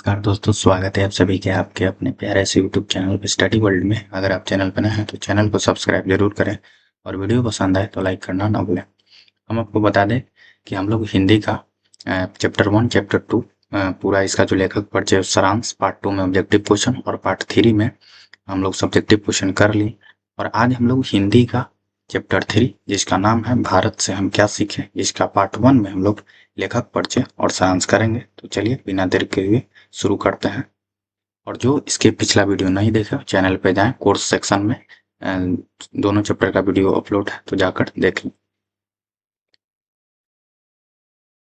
नमस्कार दोस्तों, स्वागत है आप सभी के आपके अपने प्यारे से यूट्यूब चैनल पे स्टडी वर्ल्ड में। अगर आप चैनल पर नए हैं तो चैनल को सब्सक्राइब जरूर करें और वीडियो पसंद आए तो लाइक करना ना भूलें। हम आपको बता दें कि हम लोग हिंदी का चैप्टर 1 चैप्टर 2 पूरा इसका जो लेखक परिचय सारांश पार्ट 2 में ऑब्जेक्टिव क्वेश्चन और पार्ट 3 में हम लोग सब्जेक्टिव क्वेश्चन कर लिए। और आज हम लोग हिंदी का चैप्टर 3 जिसका नाम है भारत से हम क्या सीखें, इसका पार्ट 1 में हम लोग लेखक परिचय और सारांश करेंगे। तो चलिए बिना देर के हुए शुरू करते हैं। और जो इसके पिछला वीडियो नहीं देखे चैनल पे जाएं, कोर्स सेक्शन में दोनों चैप्टर का वीडियो अपलोड है तो जाकर देख लें।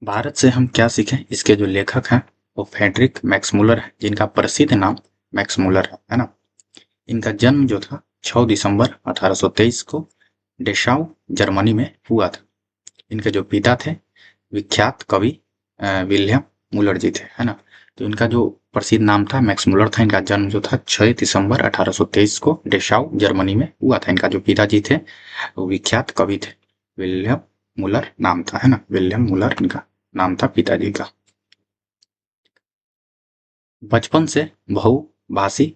भारत से हम क्या सीखें, इसके जो लेखक हैं वो फ्रेडरिक मैक्समूलर है, जिनका प्रसिद्ध नाम मैक्समूलर है ना। इनका जन्म जो था 6 दिसंबर 1823 को डेशाउ जर्मनी में हुआ था। इनके जो पिता थे विख्यात कवि विलियम मुलर जी थे, है ना। तो इनका जो प्रसिद्ध नाम था मैक्समूलर था। इनका जन्म जो था 6 दिसंबर 1823 को डेशाउ जर्मनी में हुआ था। इनका जो पिताजी थे वो विख्यात कवि थे, विलियम मुलर नाम था, है ना। विलियम मुलर इनका नाम था पिताजी का। बचपन से बहुभाषी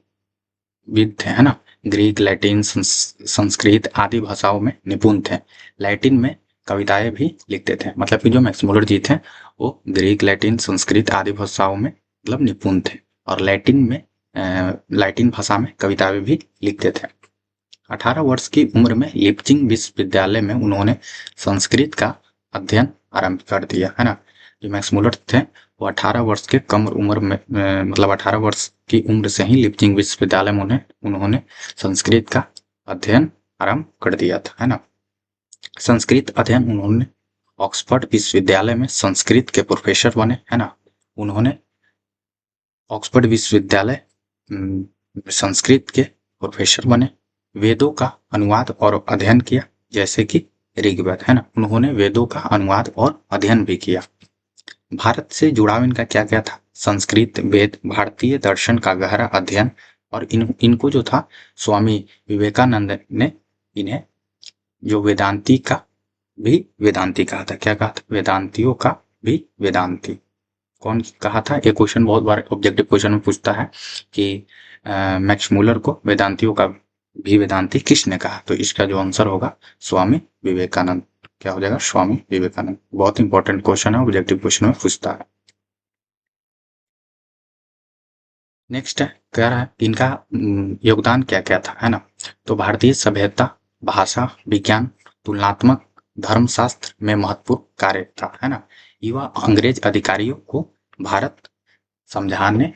विद थे, है ना। ग्रीक, लैटिन, संस्कृत आदि भाषाओं में निपुण थे। लैटिन में कविताएं भी लिखते थे। मतलब कि जो मैक्समूलर जी थे वो ग्रीक, लैटिन, संस्कृत आदि भाषाओं में मतलब निपुण थे और लैटिन भाषा में कविताएं भी लिखते थे। 18 वर्ष की उम्र में लिप्जिंग विश्वविद्यालय में उन्होंने संस्कृत का अध्ययन आरंभ कर दिया, है ना। जो मैक्समूलर थे वो 18 वर्ष के कम उम्र में मतलब 18 वर्ष की उम्र से ही लिप्जिंग विश्वविद्यालय में उन्होंने संस्कृत का अध्ययन आरंभ कर दिया था, है ना। संस्कृत अध्ययन उन्होंने ऑक्सफोर्ड विश्वविद्यालय में संस्कृत के प्रोफेसर बने, है ना। उन्होंने ऑक्सफोर्ड विश्वविद्यालय संस्कृत के प्रोफेसर बने। वेदों का अनुवाद और अध्ययन किया, जैसे कि ऋग्वेद, है ना। उन्होंने वेदों का अनुवाद और अध्ययन भी किया। भारत से जुड़ाव इनका क्या क्या था, संस्कृत, वेद, भारतीय दर्शन का गहरा अध्ययन। और इनको जो था स्वामी विवेकानंद ने इन्हें जो वेदांती का भी वेदांती कहा था। क्या कहा था, वेदांतियों का भी वेदांती। कौन कहा था, ये क्वेश्चन बहुत बार ऑब्जेक्टिव क्वेश्चन में पूछता है कि मैक्समूलर को वेदांतियों का भी वेदांती किसने कहा। तो इसका जो आंसर होगा स्वामी विवेकानंद। क्या हो जाएगा, स्वामी विवेकानंद। बहुत इंपॉर्टेंट क्वेश्चन है, ऑब्जेक्टिव क्वेश्चन में पूछता है। नेक्स्ट है, कह रहा है इनका योगदान क्या क्या था, है ना। तो भारतीय सभ्यता, भाषा, विज्ञान, तुलनात्मक धर्मशास्त्र में महत्वपूर्ण कार्य था, है ना। युवा अंग्रेज अधिकारियों को भारत समझाने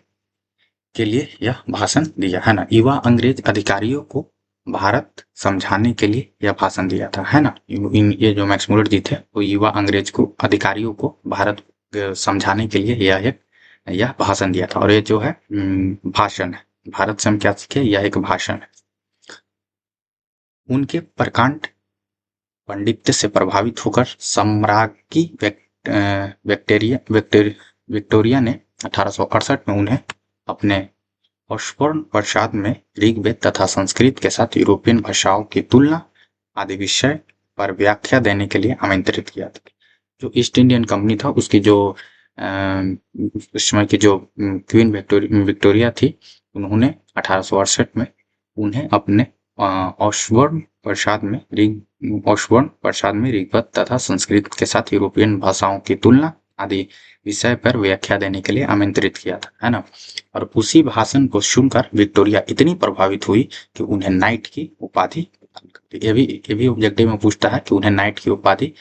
के लिए यह भाषण दिया, है ना। युवा अंग्रेज अधिकारियों को भारत समझाने के लिए यह भाषण दिया था, है ना। ये जो मैक्समूलर जी थे वो युवा अंग्रेज को अधिकारियों को भारत समझाने के लिए यह भाषण दिया था। और ये जो है भाषण है, भारत से हम क्या सीखे, यह एक भाषण है। उनके प्रकांड पंडित्य से प्रभावित होकर सम्राज्ञी विक्टोरिया ने 1868 में उन्हें अपने ऑक्सफोर्ड प्रसाद में ऋग्वेद तथा संस्कृत के साथ यूरोपियन भाषाओं की तुलना आदि विषय पर व्याख्या देने के लिए आमंत्रित किया था। जो ईस्ट इंडियन कंपनी था उसकी जो उस समय की जो क्वीन विक्टोरिया थी, उन्होंने 1868 में उन्हें अपने ऑक्सफोर्ड प्रसाद में ऋग्वेद तथा संस्कृत के साथ यूरोपियन भाषाओं की तुलना आदि विषय पर व्याख्या देने के लिए आमंत्रित किया था, है ना। और उसी भाषण को सुनकर विक्टोरिया इतनी प्रभावित हुई कि उन्हें नाइट की उपाधि, ये भी ऑब्जेक्टिव में पूछता है कि उन्हें नाइट की उपाधि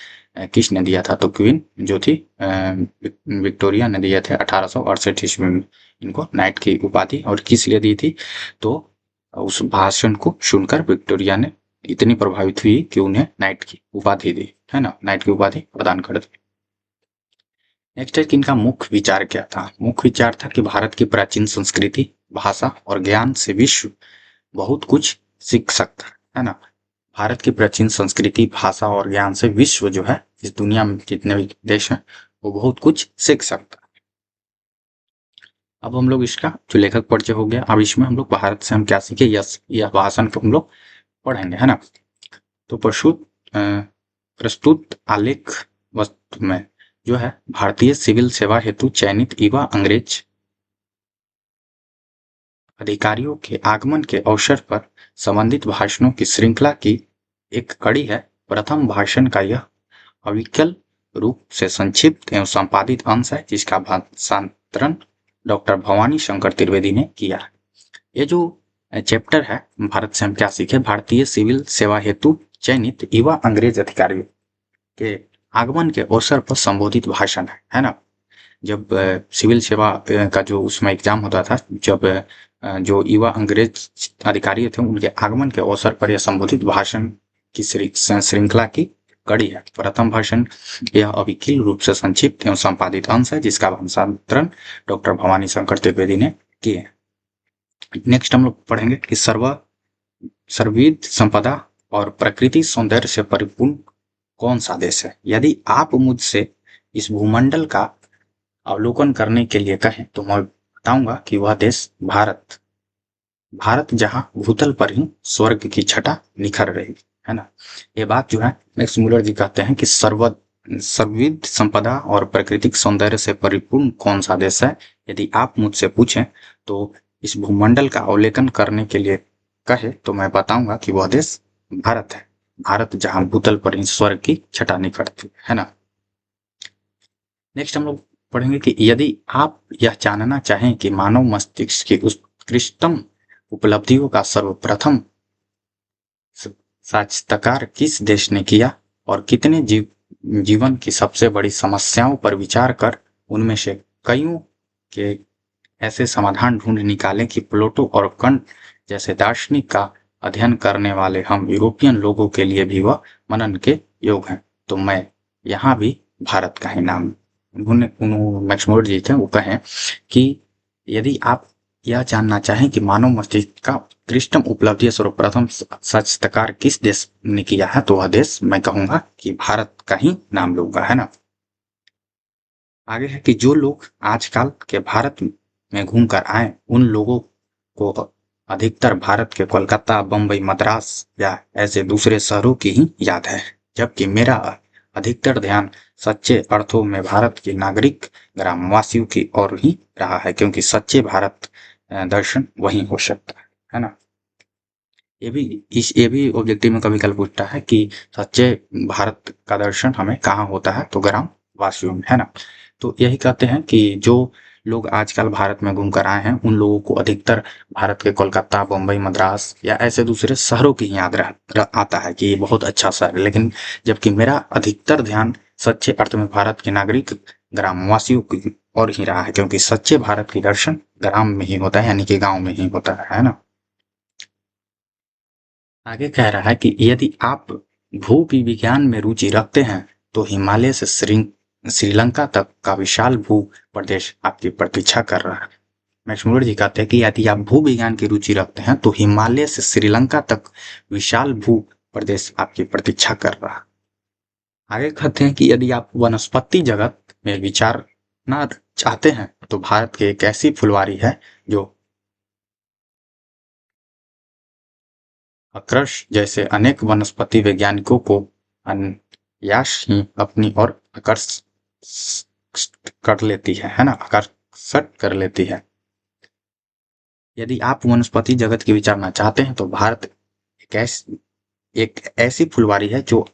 किसने दिया था। तो क्वीन जो थी विक्टोरिया ने दिए थे 1868 ईस्वी में इनको नाइट की उपाधि। और किस लिए दी थी, तो उस भाषण को सुनकर विक्टोरिया ने इतनी प्रभावित हुई कि उन्हें नाइट की उपाधि दी, है ना, नाइट की उपाधि प्रदान कर दी। नेक्स्ट है कि इनका मुख्य विचार क्या था। मुख्य विचार था कि भारत की प्राचीन संस्कृति, भाषा और ज्ञान से विश्व बहुत कुछ सीख सकता है ना। भारत की प्राचीन संस्कृति, भाषा और ज्ञान से विश्व जो है, इस दुनिया में जितने भी देश हैं वो बहुत कुछ सीख सकता है। अब हम लोग इसका जो लेखक परिचय हो गया, अब इसमें हम लोग भारत से हम क्या सीखे, यह भाषण को हम लोग पढ़ेंगे, है ना। तो प्रस्तुत आलेख वस्तु में जो है भारतीय सिविल सेवा हेतु चयनित युवा अंग्रेज अधिकारियों के आगमन के अवसर पर संबंधित भाषणों की श्रृंखला की एक कड़ी है। प्रथम भाषण का यह अविकल रूप से संक्षिप्त एवं संपादित अंश है, जिसका भाषांतरण डॉक्टर भवानी शंकर त्रिवेदी ने किया है। ये जो चैप्टर है, भारत से हम क्या सीखे, भारतीय सिविल सेवा हेतु चयनित युवा अंग्रेज अधिकारियों के आगमन के अवसर पर संबोधित भाषण है ना। जब सिविल सेवा का जो उसमें एग्जाम होता था, जब जो युवा अंग्रेज अधिकारी थे उनके आगमन के अवसर पर यह संबोधित भाषण की श्रृंखला की कड़ी है। प्रथम भाषण यह अविकल रूप से संक्षिप्त एवं संपादित अंश है, जिसका भाषांतरण डॉक्टर भवानी शंकर त्रिवेदी ने किए हैं। नेक्स्ट हम लोग पढ़ेंगे कि सर्वविध संपदा और प्रकृति सौंदर्य से परिपूर्ण कौन सा देश है। यदि आप मुझसे इस भूमंडल का अवलोकन करने के लिए कहें तो मैं बताऊंगा कि वह देश भारत जहां भूतल पर ही स्वर्ग की छटा निखर रही है ना। ये बात जो है मैक्स मुलर जी कहते हैं कि सर्वविध संपदा और प्राकृतिक सौंदर्य से परिपूर्ण कौन सा देश है। यदि आप मुझसे पूछें तो इस भूमंडल का अवलोकन करने के लिए कहे तो मैं बताऊंगा कि वह देश भारत है। भारत जहां भूतल पर ही स्वर्ग की छटा निखरती है ना। नेक्स्ट हम लोग पढ़ेंगे कि यदि आप यह जानना चाहें कि मानव मस्तिष्क की उत्कृष्टतम उपलब्धियों का सर्वप्रथम साक्षात्कार किस देश ने किया और कितने जीवन की सबसे बड़ी समस्याओं पर विचार कर उनमें से कईयों के ऐसे समाधान ढूंढ निकालें कि प्लेटो और कंट जैसे दार्शनिक का अध्ययन करने वाले हम यूरोपियन लोगों के लिए भी वह मनन के योग हैं, तो मैं यहाँ भी भारत का ही नाम उन्होंने मैक्स मुलर जी थे वो कहें कि यदि आप यह जानना चाहें कि मानव मस्तिष्क का उत्कृष्टतम उपलब्धि सर्वप्रथम साक्षात्कार किस देश ने किया है, तो वह देश मैं कहूंगा कि भारत का ही नाम लूंगा, है ना। आगे है कि जो लोग आजकल के भारत में घूम कर आए उन लोगों को अधिकतर भारत के कोलकाता, बम्बई, मद्रास या ऐसे दूसरे शहरों की ही याद है, जबकि मेरा अधिकतर ध्यान सच्चे अर्थों में भारत के नागरिक ग्रामवासियों की ओर ही रहा है, क्योंकि सच्चे भारत दर्शन वही हो सकता है ना। ये भी ऑब्जेक्टिव में कभी कल पूछता है कि सच्चे भारत का दर्शन हमें कहाँ होता है, तो ग्राम वासियों में, है ना। तो यही कहते हैं कि जो लोग आजकल भारत में घूम कर आए हैं उन लोगों को अधिकतर भारत के कोलकाता, बम्बई, मद्रास या ऐसे दूसरे शहरों की याद आता है कि ये बहुत अच्छा शहर है, लेकिन जबकि मेरा अधिकतर ध्यान सच्चे अर्थ में भारत के नागरिक ग्रामवासियों की ओर ही रहा है, क्योंकि सच्चे भारत की दर्शन ग्राम में ही होता है, यानी कि गांव में ही होता है ना। आगे कह रहा है कि यदि आप भूविज्ञान में रुचि रखते हैं तो हिमालय से श्रीलंका तक का विशाल भू प्रदेश आपकी प्रतीक्षा कर रहा है। मैक्स मुलर जी कहते हैं कि यदि आप भूविज्ञान की रुचि रखते हैं तो हिमालय से श्रीलंका तक विशाल भू प्रदेश आपकी प्रतीक्षा कर रहा है। आगे कहते हैं कि यदि आप वनस्पति जगत में विचारना चाहते हैं तो भारत की एक ऐसी फुलवारी है जो अक्रश जैसे अनेक वनस्पति वैज्ञानिकों को अनायास ही अपनी ओर आकर्षित कर लेती है ना, आकर्षित कर लेती है। यदि आप वनस्पति जगत की विचारना चाहते हैं तो भारत एक ऐसी फुलवारी है जो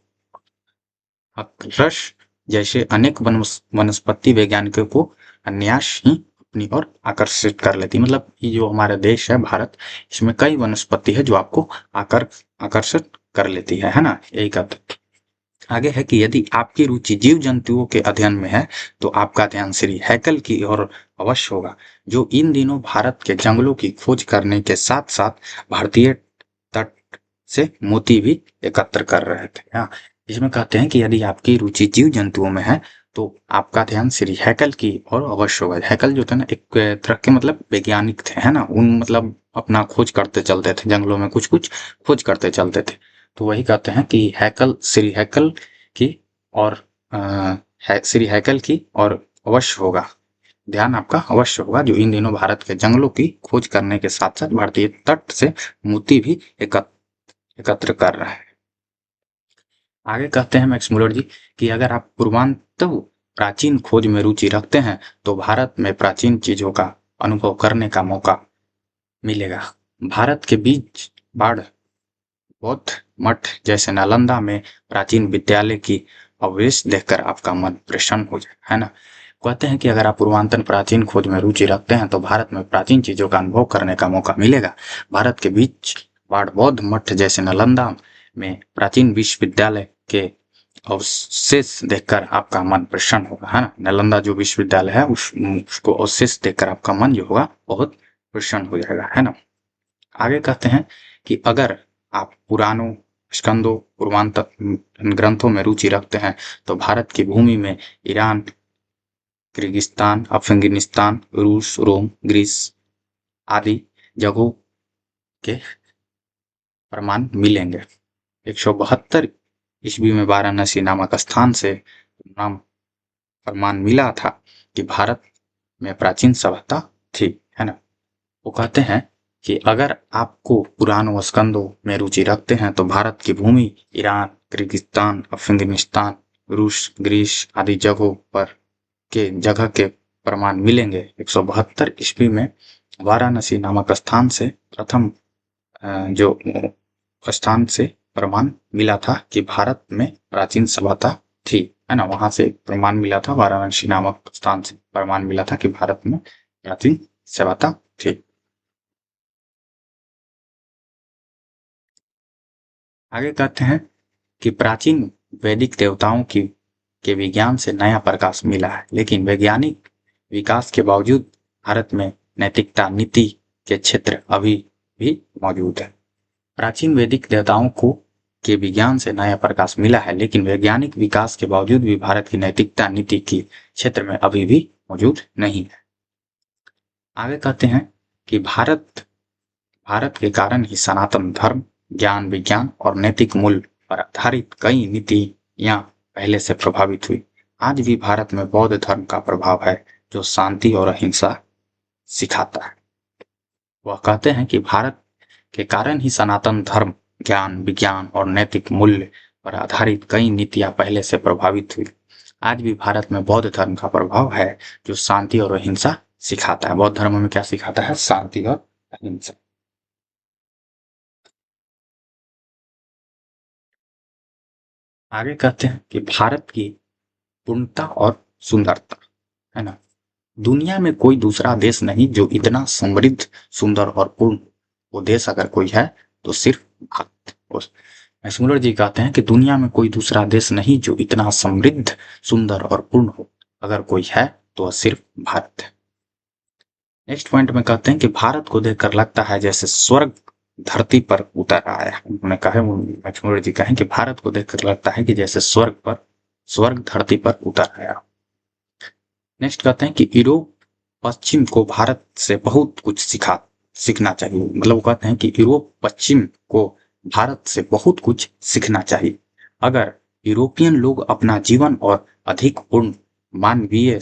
अक्रश जैसे अनेक वनस्पति वैज्ञानिकों को अनायास ही अपनी ओर आकर्षित कर लेती। मतलब ये जो हमारा देश है भारत, इसमें कई वनस्पति है जो आपको आकर्षित कर लेती है ना, यही कहते। आगे है कि यदि आपकी रुचि जीव जंतुओं के अध्ययन में है तो आपका ध्यान श्री हैकल की ओर अवश्य होगा, जो इन दिनों भारत के जंगलों की खोज करने के साथ साथ भारतीय तट से मोती भी एकत्र कर रहे थे। हाँ, इसमें कहते हैं कि यदि आपकी रुचि जीव जंतुओं में है तो आपका ध्यान श्री हैकल की ओर अवश्य होगा। हैकल जो थे ना एक तरह के मतलब वैज्ञानिक थे, है ना, उन मतलब अपना खोज करते चलते थे, जंगलों में कुछ कुछ खोज करते चलते थे। तो वही कहते हैं कि श्री हैकल की और श्री हैकल की और अवश्य होगा, ध्यान आपका अवश्य होगा, जो इन दिनों भारत के जंगलों की खोज करने के साथ साथ भारतीय तट से मोती भी एकत्र कर रहा है। आगे कहते हैं मैक्स मुलर जी कि अगर आप पूर्वांतव प्राचीन खोज में रुचि रखते हैं तो भारत में प्राचीन चीजों का अनुभव करने का मौका मिलेगा। भारत के बीच बाढ़ बौद्ध मठ जैसे नालंदा में प्राचीन विद्यालय की अवशेष देखकर आपका मन प्रसन्न हो जाए, है ना। कहते हैं कि अगर आप पूर्वांचल प्राचीन खोज में रुचि रखते हैं तो भारत में प्राचीन चीजों का अनुभव करने का मौका मिलेगा। भारत के बीच बाढ़ बौद्ध मठ जैसे नालंदा में प्राचीन विश्वविद्यालय के अवशेष देखकर आपका मन प्रसन्न होगा, है ना। नालंदा जो विश्वविद्यालय है उसको अवशेष देखकर आपका मन जो होगा बहुत प्रसन्न हो जाएगा, है ना। आगे कहते हैं कि अगर आप पुराणों स्कंदों पूर्वांतर ग्रंथों में रुचि रखते हैं तो भारत की भूमि में ईरान, किर्गिस्तान, अफगानिस्तान, रूस, रोम, ग्रीस आदि जगहों के प्रमाण मिलेंगे। 172 ईस्वी में वाराणसी नामक स्थान से नाम प्रमाण मिला था कि भारत में प्राचीन सभ्यता थी, है ना। वो कहते हैं कि अगर आपको पुराणों स्कंदों में रुचि रखते हैं तो भारत की भूमि ईरान, किर्गिस्तान, अफगानिस्तान, रूस, ग्रीस आदि जगह के प्रमाण मिलेंगे। 172 ईस्वी में वाराणसी नामक स्थान से प्रथम जो स्थान से प्रमाण मिला था कि भारत में प्राचीन सभ्यता थी, है ना। वहां से प्रमाण मिला था, वाराणसी नामक स्थान से प्रमाण मिला था कि भारत में प्राचीन सभ्यता थी। आगे कहते हैं कि प्राचीन वैदिक देवताओं की के विज्ञान से नया प्रकाश मिला है, लेकिन वैज्ञानिक विकास के बावजूद भारत में नैतिकता नीति के क्षेत्र अभी भी मौजूद है। प्राचीन वैदिक देवताओं को के विज्ञान से नया प्रकाश मिला है, लेकिन वैज्ञानिक विकास के बावजूद भी भारत की नैतिकता नीति के क्षेत्र में अभी भी मौजूद नहीं है। आगे कहते हैं कि भारत के कारण ही सनातन धर्म, ज्ञान, विज्ञान और नैतिक मूल्य पर आधारित कई नीतियां पहले से प्रभावित हुई। आज भी भारत में बौद्ध धर्म का प्रभाव है जो शांति और अहिंसा सिखाता है। वह कहते हैं कि भारत के कारण ही सनातन धर्म, ज्ञान, विज्ञान और नैतिक मूल्य पर आधारित कई नीतियां पहले से प्रभावित हुई। आज भी भारत में बौद्ध धर्म का प्रभाव है जो शांति और अहिंसा सिखाता है। बौद्ध धर्म में क्या सिखाता है? शांति और अहिंसा। आगे कहते हैं कि भारत की पूर्णता और सुंदरता, है ना। दुनिया में कोई दूसरा देश नहीं जो इतना समृद्ध, सुंदर और पूर्ण। वो देश अगर कोई है तो सिर्फ भारत। मैक्समुलर जी कहते हैं कि दुनिया में कोई दूसरा देश नहीं जो इतना समृद्ध, सुंदर और पूर्ण हो। अगर कोई है तो वह सिर्फ भारत है। नेक्स्ट पॉइंट में कहते हैं कि भारत को देखकर लगता है जैसे स्वर्ग धरती पर उतर आया है। उन्होंने कहा, मैक्समुलर जी कहें कि भारत को देखकर लगता है कि जैसे स्वर्ग धरती पर उतर आया। नेक्स्ट कहते हैं कि यूरोप पश्चिम को भारत से बहुत कुछ सीखना चाहिए। मतलब वो कहते हैं कि यूरोप पश्चिम को भारत से बहुत कुछ सीखना चाहिए। अगर यूरोपियन लोग अपना जीवन और अधिक पूर्ण, मानवीय,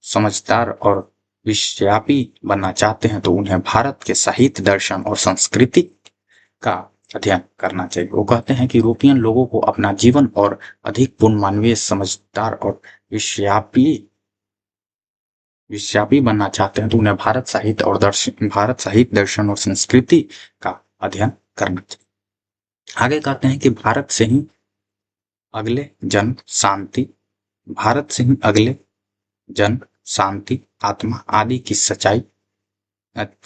समझदार और विश्वव्यापी बनना चाहते हैं तो उन्हें भारत के साहित्य, दर्शन और संस्कृति का अध्ययन करना चाहिए। वो कहते हैं कि यूरोपियन लोगों को अपना जीवन और अधिक पूर्ण, मानवीय, समझदार और विश्वव्यापी बनना चाहते हैं तो उन्हें भारत साहित्य, दर्शन और संस्कृति का अध्ययन करना चाहिए। आगे कहते हैं कि भारत से ही अगले जन्म शांति, आत्मा आदि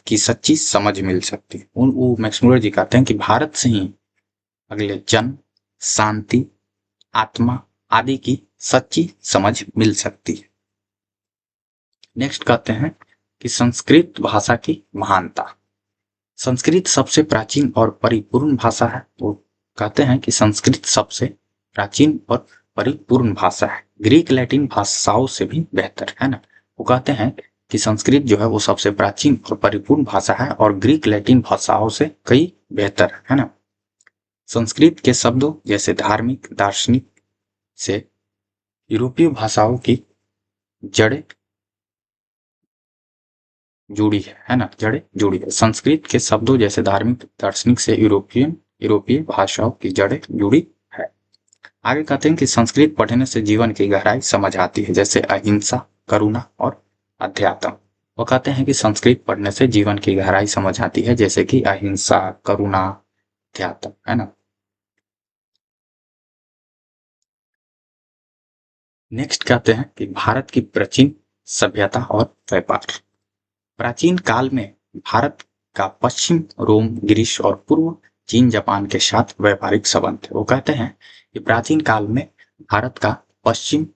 की सच्ची समझ मिल सकती है। वो मैक्समुलर जी कहते हैं कि भारत से ही अगले जन्म शांति, आत्मा आदि की सच्ची समझ मिल सकती है। नेक्स्ट कहते हैं कि संस्कृत भाषा की महानता। संस्कृत सबसे प्राचीन और परिपूर्ण भाषा है। वो कहते हैं कि संस्कृत सबसे प्राचीन और परिपूर्ण भाषा है, ग्रीक लैटिन भाषाओं से भी बेहतर, है ना। वो कहते हैं कि संस्कृत जो है वो सबसे प्राचीन और परिपूर्ण भाषा है और ग्रीक लैटिन भाषाओं से कई बेहतर है ना। संस्कृत के शब्दों जैसे धार्मिक, दार्शनिक से यूरोपीय भाषाओं की जड़ें जुड़ी है ना, जड़ें जुड़ी है। संस्कृत के शब्दों जैसे धार्मिक, दार्शनिक से यूरोपीय भाषाओं की जड़ें जुड़ी है। आगे कहते हैं कि संस्कृत पढ़ने से जीवन की गहराई समझ आती है, जैसे अहिंसा, करुणा और अध्यात्म। वो कहते हैं कि संस्कृत पढ़ने से जीवन की गहराई समझ आती है, जैसे कि अहिंसा, करुणा, त्याग, है ना। नेक्स्ट कहते हैं कि भारत की प्राचीन सभ्यता और व्यापार। प्राचीन काल में भारत का पश्चिम रोम, ग्रीस और पूर्व चीन, जापान के साथ व्यापारिक संबंध थे। वो कहते हैं कि प्राचीन काल में भारत का पश्चिम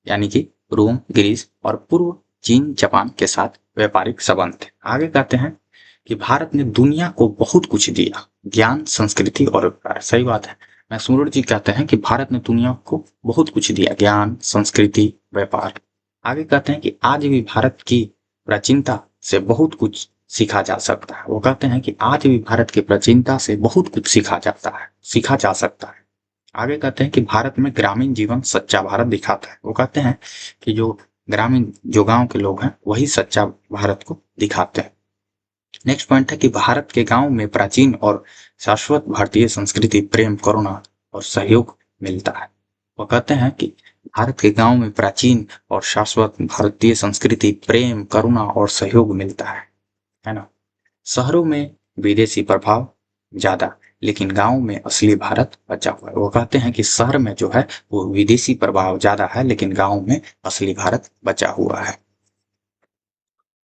यानी कि रोम, ग्रीस और पूर्व चीन, जापान के साथ व्यापारिक संबंध थे। आगे कहते हैं कि भारत ने दुनिया को बहुत कुछ दिया, ज्ञान, संस्कृति और व्यापार। सही बात है। मैक्समुलर जी कहते हैं कि भारत ने दुनिया को बहुत कुछ दिया, ज्ञान, संस्कृति, व्यापार। आगे कहते हैं कि आज भी भारत की प्राचीनता से बहुत कुछ सीखा जा सकता है। वो कहते हैं कि आज भी भारत की प्राचीनता से बहुत कुछ सीखा जा सकता है। आगे कहते हैं कि भारत में ग्रामीण जीवन सच्चा भारत दिखाता है। वो कहते हैं कि जो गांव के लोग हैं वही सच्चा भारत को दिखाते हैं। नेक्स्ट पॉइंट है कि भारत के गांव में प्राचीन और शाश्वत भारतीय संस्कृति, प्रेम, करुणा और सहयोग मिलता है। वो कहते हैं कि भारत के गांव में प्राचीन और शाश्वत भारतीय संस्कृति, प्रेम, करुणा और सहयोग मिलता है ना। शहरों में विदेशी प्रभाव ज्यादा, लेकिन गांव में असली भारत बचा हुआ है। वो कहते हैं कि शहर में जो है वो विदेशी प्रभाव ज्यादा है, लेकिन गांव में असली भारत बचा हुआ है।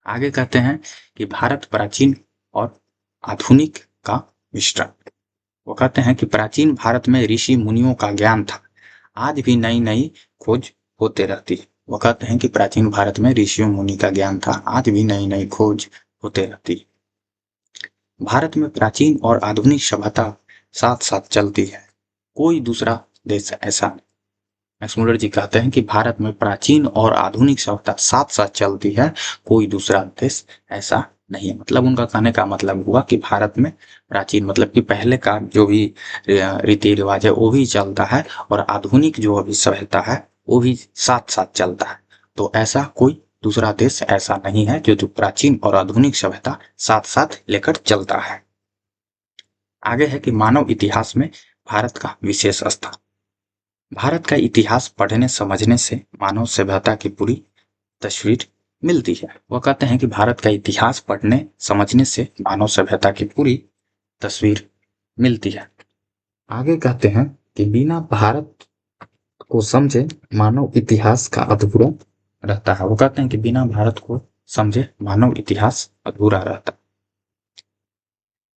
आगे कहते हैं कि भारत प्राचीन और आधुनिक का मिश्रण। वो कहते हैं कि प्राचीन भारत में ऋषि मुनियों का ज्ञान था, आज भी नई नई खोज होते रहती है। वो कहते हैं कि प्राचीन भारत में ऋषियों मुनि का ज्ञान था, आज भी नई नई खोज होते रहती है। भारत में प्राचीन और आधुनिक सभ्यता साथ साथ चलती है, कोई दूसरा देश ऐसा नहीं। मैक्समुलर जी कहते हैं कि भारत में प्राचीन और आधुनिक सभ्यता साथ साथ चलती है, कोई दूसरा देश ऐसा नहीं है। मतलब उनका कहने का मतलब हुआ कि भारत में प्राचीन मतलब कि पहले का जो भी रीति रिवाज है वो भी चलता है, और आधुनिक जो अभी सभ्यता है वो भी साथ साथ चलता है। तो ऐसा कोई दूसरा देश ऐसा नहीं है जो प्राचीन और आधुनिक सभ्यता साथ साथ लेकर चलता है। आगे है कि मानव इतिहास में भारत का विशेष स्थान। भारत का इतिहास पढ़ने समझने से मानव सभ्यता की पूरी तस्वीर मिलती है। वो कहते हैं कि भारत का इतिहास पढ़ने समझने से मानव सभ्यता की पूरी तस्वीर मिलती है। आगे कहते हैं कि बिना भारत को समझे मानव इतिहास का अधूरा रहता है। वो कहते हैं कि बिना भारत को समझे मानव इतिहास अधूरा रहता है।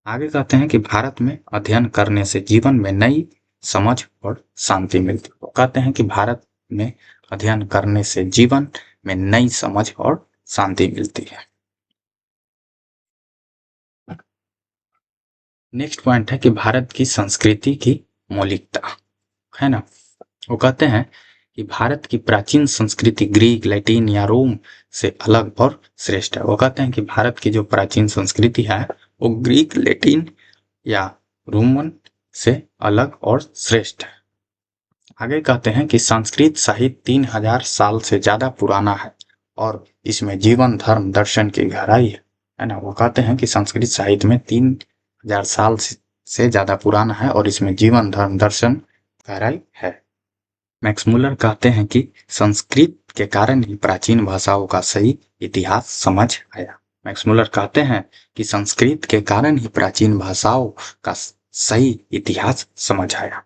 आगे कहते हैं कि भारत में अध्ययन करने से जीवन में नई समझ और शांति मिलती है। वो कहते हैं कि भारत में अध्ययन करने से जीवन में नई समझ और शांति मिलती है। नेक्स्ट पॉइंट है कि भारत की संस्कृति की मौलिकता, है ना। वो कहते हैं कि भारत की प्राचीन संस्कृति ग्रीक, लैटिन या रोम से अलग और श्रेष्ठ है। वो कहते हैं कि भारत की जो प्राचीन संस्कृति है वो ग्रीक, लैटिन या रोमन से अलग और श्रेष्ठ है। आगे कहते हैं कि संस्कृत साहित्य 3000 साल से ज्यादा पुराना है और इसमें जीवन, धर्म, दर्शन की गहराई है ना। वो कहते हैं कि संस्कृत साहित्य में 3000 साल से ज्यादा पुराना है और इसमें जीवन, धर्म, दर्शन, गहराई है। मैक्समुलर कहते हैं कि संस्कृत के कारण ही प्राचीन भाषाओं का सही इतिहास समझ आया। मैक्समुलर कहते हैं कि संस्कृत के कारण ही प्राचीन भाषाओं का सही इतिहास समझ आया।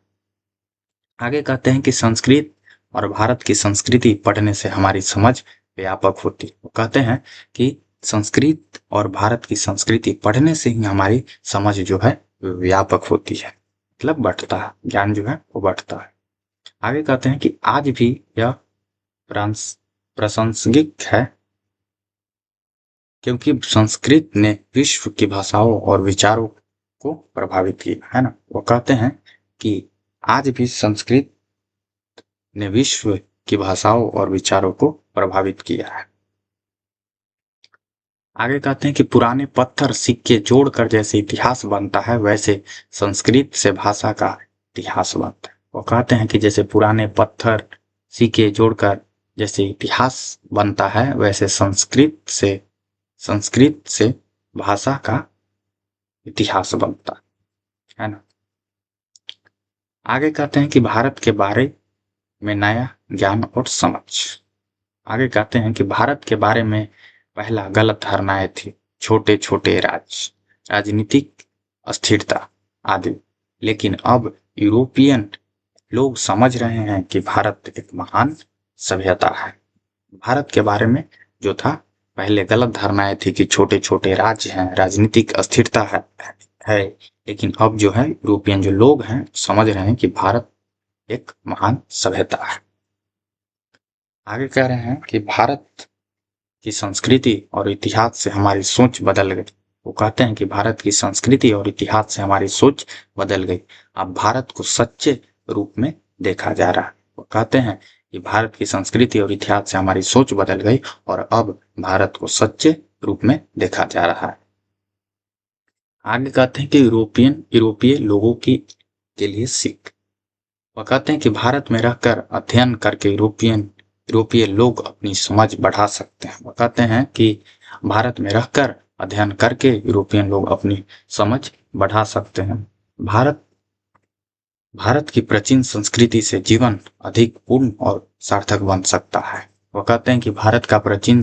आगे कहते हैं कि संस्कृत और भारत की संस्कृति पढ़ने से हमारी समझ व्यापक होती है। वो कहते हैं कि संस्कृत और भारत की संस्कृति पढ़ने से ही हमारी समझ जो है व्यापक होती है, मतलब बढ़ता है, ज्ञान जो है वो बढ़ता है। आगे कहते हैं कि आज भी यह प्रासंगिक है क्योंकि संस्कृत ने विश्व की भाषाओं और विचारों को प्रभावित किया, है ना। वो कहते हैं कि आज भी संस्कृत ने विश्व की भाषाओं और विचारों को प्रभावित किया है। आगे कहते हैं कि पुराने पत्थर सिक्के जोड़कर जैसे इतिहास बनता है वैसे संस्कृत से भाषा का इतिहास बनता है। वो कहते हैं कि जैसे पुराने पत्थर सिक्के जोड़कर जैसे इतिहास बनता है वैसे संस्कृत से भाषा का इतिहास बनता है ना। आगे कहते हैं कि भारत के बारे में नया ज्ञान और समझ। आगे कहते हैं कि भारत के बारे में पहला गलत धारणाएं थी, छोटे छोटे राजनीतिक अस्थिरता आदि। लेकिन अब यूरोपियन लोग समझ रहे हैं कि भारत एक महान सभ्यता है। भारत के बारे में जो था, पहले गलत धारणाएं थी कि छोटे छोटे राज्य हैं, राजनीतिक अस्थिरता है। लेकिन अब जो है यूरोपियन जो लोग हैं समझ रहे हैं कि भारत एक महान सभ्यता है। आगे कह रहे हैं कि भारत की संस्कृति और इतिहास से हमारी सोच बदल गई। वो कहते हैं कि भारत की संस्कृति और इतिहास से हमारी सोच बदल गई। अब भारत को सच्चे रूप में देखा जा रहा है। वो कहते हैं कि भारत की संस्कृति और इतिहास से हमारी सोच बदल गई और अब भारत को सच्चे रूप में देखा जा रहा है। आगे कहते हैं कि यूरोपीय लोगों के लिए सीख। वह कहते हैं कि भारत में रहकर अध्ययन करके यूरोपीय लोग अपनी समझ बढ़ा सकते हैं। वह कहते हैं कि भारत में रहकर अध्ययन करके यूरोपियन लोग अपनी समझ बढ़ा सकते हैं। भारत की प्राचीन संस्कृति से जीवन अधिक पूर्ण और सार्थक बन सकता है। वह कहते हैं कि भारत का प्राचीन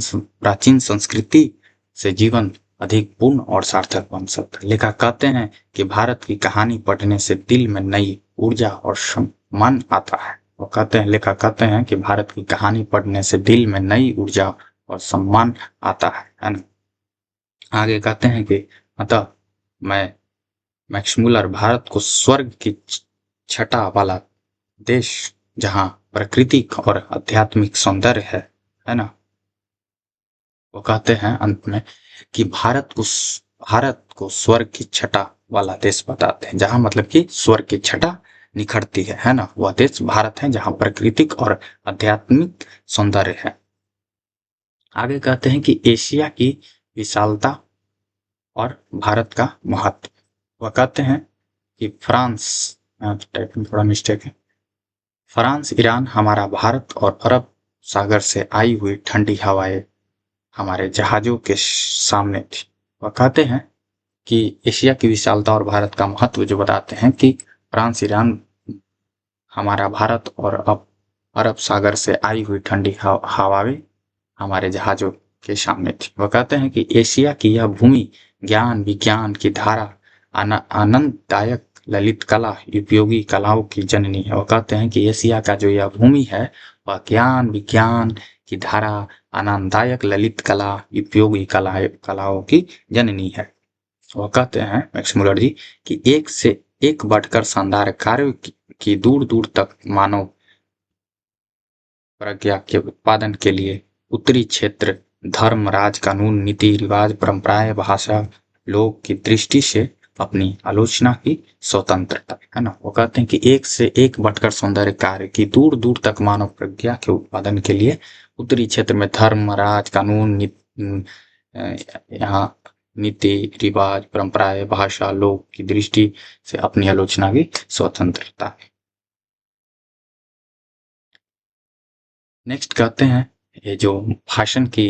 संस्कृति से जीवन अधिक पूर्ण और सार्थक बन सकता है। लेखक कहते हैं कि भारत की कहानी पढ़ने से दिल में नई ऊर्जा और सम्मान आता है। वो कहते हैं, लेखक कहते हैं कि भारत की कहानी पढ़ने से दिल में नई ऊर्जा और सम्मान आता है ना। आगे कहते हैं कि अतः मैक्स मुलर भारत को स्वर्ग की छटा वाला देश जहां प्राकृतिक और आध्यात्मिक सौंदर्य है ना। वो कहते हैं अंत में कि भारत को स्वर्ग की छटा वाला देश बताते हैं, जहां मतलब कि स्वर्ग की छटा निखरती है ना। वह देश भारत है जहां प्राकृतिक और आध्यात्मिक सौंदर्य है। आगे कहते हैं कि एशिया की विशालता और भारत का महत्व। वह कहते हैं कि फ्रांस, टाइपिंग थोड़ा मिस्टेक है, फ्रांस, ईरान हमारा भारत और अरब सागर से आई हुई ठंडी हवाएं हमारे जहाजों के सामने थी। वह कहते हैं कि एशिया की विशालता और भारत का महत्व जो बताते हैं कि फ्रांस, ईरान हमारा भारत और अब अरब सागर से आई हुई ठंडी हवाएं हमारे जहाजों के सामने थी। वह कहते हैं कि एशिया की यह भूमि ज्ञान विज्ञान की धारा, आनंददायक ललित कला, उपयोगी कलाओं की जननी है। वो कहते हैं कि एशिया का जो यह भूमि है वह ज्ञान विज्ञान की धारा, आनंददायक ललित कला, उपयोगी कलाओं की जननी है। वो कहते हैं मैक्स मुलर जी कि एक से एक बढ़कर शानदार कार्यों की दूर दूर तक मानव प्रज्ञा के उत्पादन के लिए उत्तरी क्षेत्र धर्म, राज, कानून, नीति, रिवाज, परंपराएं, भाषा, लोग की दृष्टि से अपनी आलोचना की स्वतंत्रता है ना। वो कहते हैं कि एक से एक बढ़कर सौंदर्य कार्य की दूर दूर तक मानव प्रज्ञा के उत्पादन के लिए उत्तरी क्षेत्र में धर्म, राज, कानून, यहाँ नीति, रिवाज, परंपराएं, भाषा, लोग की दृष्टि से अपनी आलोचना की स्वतंत्रता है। नेक्स्ट कहते हैं, ये जो भाषण की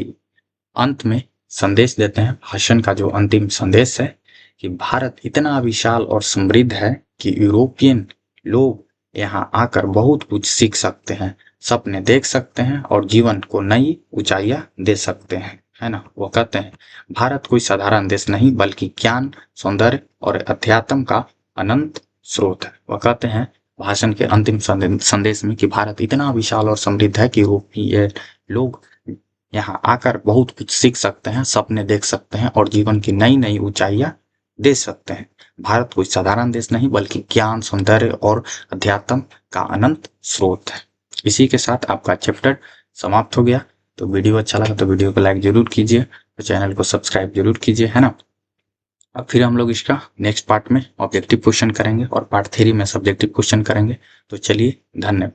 अंत में संदेश देते हैं, भाषण का जो अंतिम संदेश है कि भारत इतना विशाल और समृद्ध है कि यूरोपियन लोग यहाँ आकर बहुत कुछ सीख सकते हैं, सपने देख सकते हैं और जीवन को नई ऊंचाइयां दे सकते हैं, है ना। वो कहते हैं भारत कोई साधारण देश नहीं बल्कि ज्ञान, सौंदर्य और अध्यात्म का अनंत स्रोत है। वो कहते हैं भाषण के अंतिम संदेश में कि भारत इतना विशाल और समृद्ध है कि यूरोपीय लोग यहाँ आकर बहुत कुछ सीख सकते हैं, सपने देख सकते हैं और जीवन की नई नई ऊंचाइयां दे सकते हैं। भारत कोई साधारण देश नहीं बल्कि ज्ञान, सौंदर्य और अध्यात्म का अनंत स्रोत है। इसी के साथ आपका चैप्टर समाप्त हो गया। तो वीडियो अच्छा लगा तो वीडियो को लाइक जरूर कीजिए, तो चैनल को सब्सक्राइब जरूर कीजिए, है ना। अब फिर हम लोग इसका नेक्स्ट पार्ट में ऑब्जेक्टिव क्वेश्चन करेंगे और पार्ट 3 में सब्जेक्टिव क्वेश्चन करेंगे। तो चलिए, धन्यवाद।